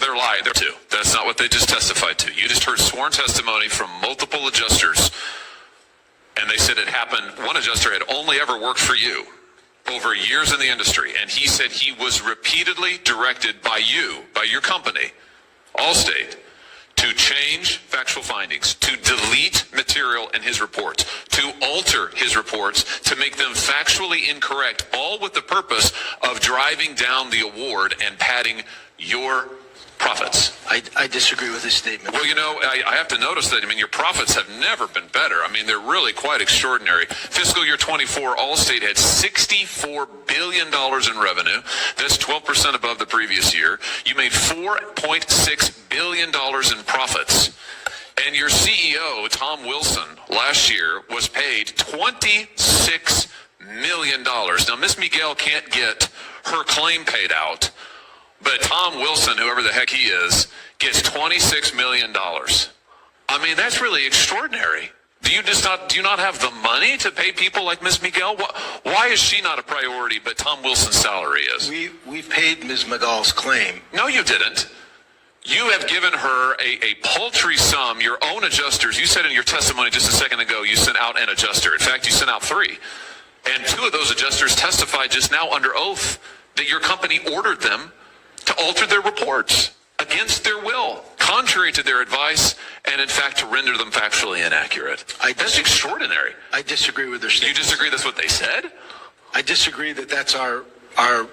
they're lying there too. That's not what they just testified to. You just heard sworn testimony from multiple adjusters, and they said it happened. One adjuster had only ever worked for you over years in the industry, and he said he was repeatedly directed by you, by your company, Allstate, to change factual findings, to delete material in his reports, to alter his reports, to make them factually incorrect, all with the purpose of driving down the award and padding your profits. I disagree with this statement. Well, I have to notice that, your profits have never been better. They're really quite extraordinary. Fiscal year 24, Allstate had $64 billion in revenue. That's 12% above the previous year. You made $4.6 billion in profits. And your CEO, Tom Wilson, last year was paid $26 million. Now, Ms. Miguel can't get her claim paid out, but Tom Wilson, whoever the heck he is, gets $26 million. That's really extraordinary. Do you not have the money to pay people like Ms. Miguel? Why is she not a priority, but Tom Wilson's salary is? We paid Ms. Miguel's claim. No, you didn't. You have given her a paltry sum. Your own adjusters, you said in your testimony just a second ago, you sent out an adjuster. In fact, you sent out 3. And 2 of those adjusters testified just now under oath that your company ordered them to alter their reports against their will, contrary to their advice, and in fact to render them factually inaccurate. That's extraordinary. I disagree with their statement. You disagree that's what they said? I disagree that that's our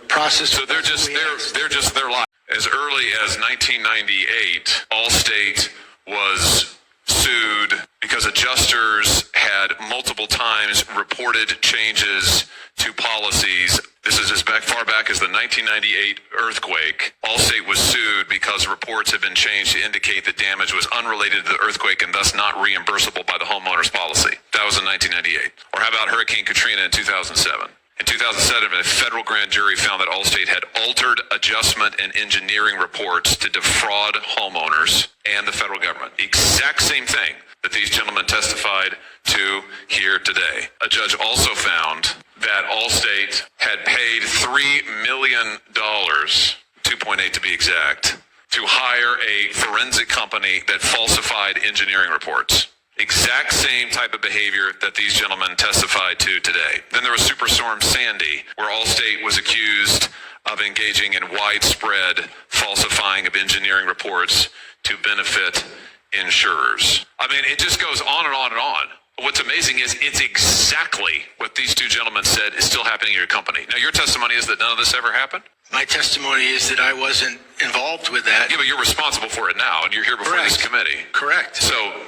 process. So they're lying. As early as 1998, Allstate was sued because adjusters had multiple times reported changes to policies. This is as far back as the 1998 earthquake. Allstate was sued because reports had been changed to indicate that damage was unrelated to the earthquake and thus not reimbursable by the homeowner's policy. That was in 1998. Or how about Hurricane Katrina in 2007? In 2007, a federal grand jury found that Allstate had altered adjustment and engineering reports to defraud homeowners and the federal government. The exact same thing that these gentlemen testified to here today. A judge also found that Allstate had paid $3 million, 2.8 to be exact, to hire a forensic company that falsified engineering reports. Exact same type of behavior that these gentlemen testified to today. Then there was Superstorm Sandy, where Allstate was accused of engaging in widespread falsifying of engineering reports to benefit insurers. It just goes on and on and on. What's amazing is it's exactly what these 2 gentlemen said is still happening in your company. Now, your testimony is that none of this ever happened? My testimony is that I wasn't involved with that. Yeah, but you're responsible for it now, and you're here before this committee. Correct. So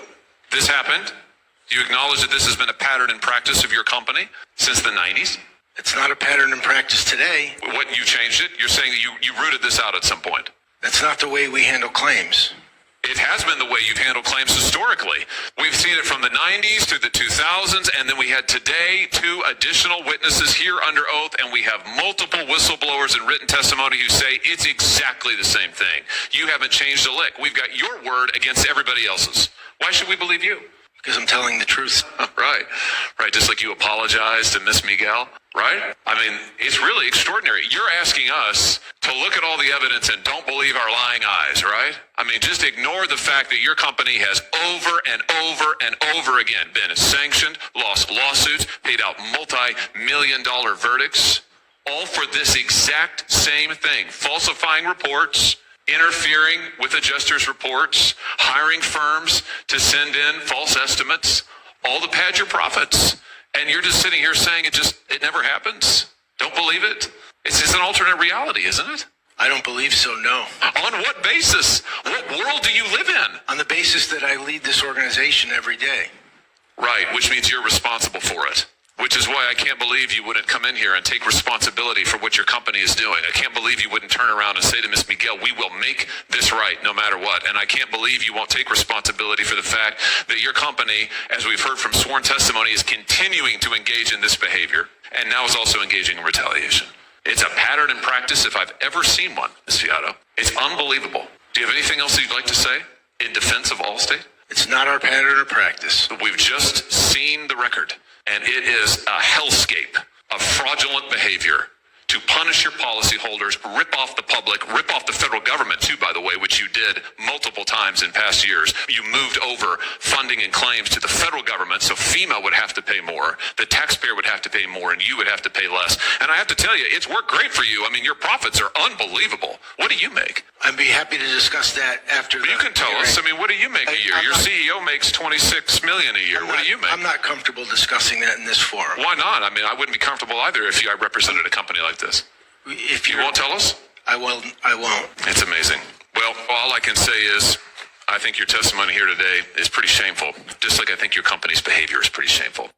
this happened. Do you acknowledge that this has been a pattern in practice of your company since the 90s? It's not a pattern in practice today. What, you changed it? You're saying that you rooted this out at some point. That's not the way we handle claims. It has been the way you've handled claims historically. We've seen it from the 90s through the 2000s, and then we had today 2 additional witnesses here under oath, and we have multiple whistleblowers in written testimony who say it's exactly the same thing. You haven't changed a lick. We've got your word against everybody else's. Why should we believe you? Because I'm telling the truth. Right. Just like you apologized to Miss Miguel, right? It's really extraordinary. You're asking us to look at all the evidence and don't believe our lying eyes, right? Just ignore the fact that your company has over and over and over again been sanctioned, lost lawsuits, paid out multi-million-dollar verdicts, all for this exact same thing, falsifying reports, interfering with adjusters' reports, hiring firms to send in false estimates, all to pad your profits. And you're just sitting here saying it never happens. Don't believe it. It's just an alternate reality, isn't it? I don't believe so, no. On what basis? What world do you live in? On the basis that I lead this organization every day. Right, which means you're responsible for it. Which is why I can't believe you wouldn't come in here and take responsibility for what your company is doing. I can't believe you wouldn't turn around and say to Ms. Miguel, we will make this right no matter what. And I can't believe you won't take responsibility for the fact that your company, as we've heard from sworn testimony, is continuing to engage in this behavior and now is also engaging in retaliation. It's a pattern in practice if I've ever seen one, Ms. Fiato. It's unbelievable. Do you have anything else you'd like to say in defense of Allstate? It's not our pattern or practice. We've just seen the record. And it is a hellscape of fraudulent behavior to to punish your policyholders, rip off the public, rip off the federal government too, by the way, which you did multiple times in past years. You moved over funding and claims to the federal government, so FEMA would have to pay more, the taxpayer would have to pay more, and you would have to pay less. And I have to tell you, it's worked great for you. I mean, your profits are unbelievable. What do you make? I'd be happy to discuss that after. You can tell us. I mean, what do you make a year? Your CEO makes $26 million a year. What do you make? I'm not comfortable discussing that in this forum. Why not? I mean, I wouldn't be comfortable either if I represented a company like this. If You won't tell us? I won't. It's amazing. Well, all I can say is I think your testimony here today is pretty shameful, just like I think your company's behavior is pretty shameful.